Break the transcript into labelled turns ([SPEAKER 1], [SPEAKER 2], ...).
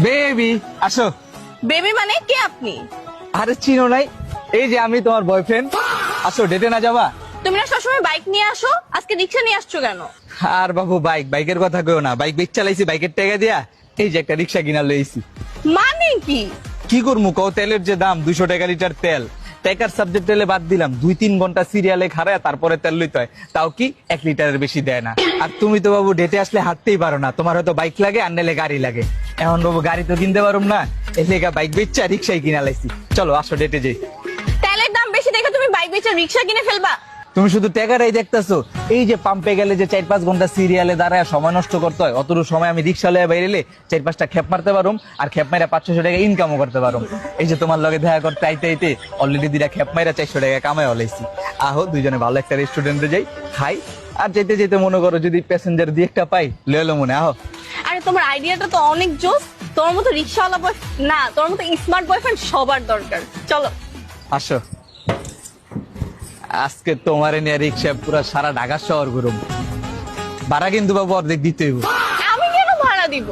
[SPEAKER 1] Baby আসো।
[SPEAKER 2] Baby মানে কে আপনি?
[SPEAKER 1] আরে চিনো নাই? এই যে আমি তোমার বয়ফ্রেন্ড। আসো, ডেটে না যাবা?
[SPEAKER 2] তুমি না সবসময় বাইক নিয়ে আসো, আজকে রিক্সা নিয়ে আসছো কেন?
[SPEAKER 1] আর বাবু বাইকের কথা কইও না, বাইক চালাইছি, বাইকের টাকা দিয়া এই যে একটা রিক্সা কিনা লইছি।
[SPEAKER 2] মানে কি?
[SPEAKER 1] কি করবো কও, তেলের যে দাম 200 টাকা লিটার তেল, টাকার সাবজেক্ট তেলে বাদ দিলাম, 2-3 ঘন্টা সিরিয়ালে খাড়ায় তারপরে তেল লইতে হয়, তাও কি 1 লিটারের বেশি দেয় না। আর তুমি তো বাবু ডেটে আসলে হাঁটতেই পারো না, তোমার হয়তো বাইক লাগে আর নাইলে গাড়ি লাগে। এখন বাবু গাড়ি তো কিনতে পারুম না, এর লেগা বাইক বেচা রিক্সাই কিনা লাইছি। চলো আসো ডেটে যাই।
[SPEAKER 2] তেলের দাম বেশি দেখে তুমি বাইক বেচে রিক্সা কিনে ফেলবা?
[SPEAKER 1] তুমি শুধু টাকাটাই দেখতেছো। এই যে পাম্পে গেলে যে 4-5 ঘন্টা সিরিয়ালে দাঁড়ায় সময় নষ্ট করতে হয়, অতটুকু সময় আমি রিক্সা লয়ে বাইরেলে 4-5টা খেপ মারতে পারুম, আর খেপ মাইরা 500-600 টাকা ইনকামও করতে পারুম। এই যে তোমার লগে দেখা করতে আইতে আইতে অলরেডি 2টা খেপ মাইরা 400 টাকা কামাই হলাইছি। আহো দুইজনে ভালো একটা রেস্টুরেন্টে যাই, খাই, আর যেতে যেতে মনে করো যদি প্যাসেঞ্জার দিয়ে একটা পাই লয়ে মনে। আহো।
[SPEAKER 2] আরে তোমার আইডিয়াটা তো অনেক জোস। তোমার মতো রিক্সাওয়ালা বয় না, তোমার মতো স্মার্ট বয়ফ্রেন্ড সবার দরকার। চলো
[SPEAKER 1] আসো, আজকে তোমারে নিয়ে রিক্সা পুরো সারা ঢাকা শহর ঘুরুম। ভাড়া কিন্তু বাবু অর্ধেক দিতে হইব।
[SPEAKER 2] আমি কেন ভাড়া দিব?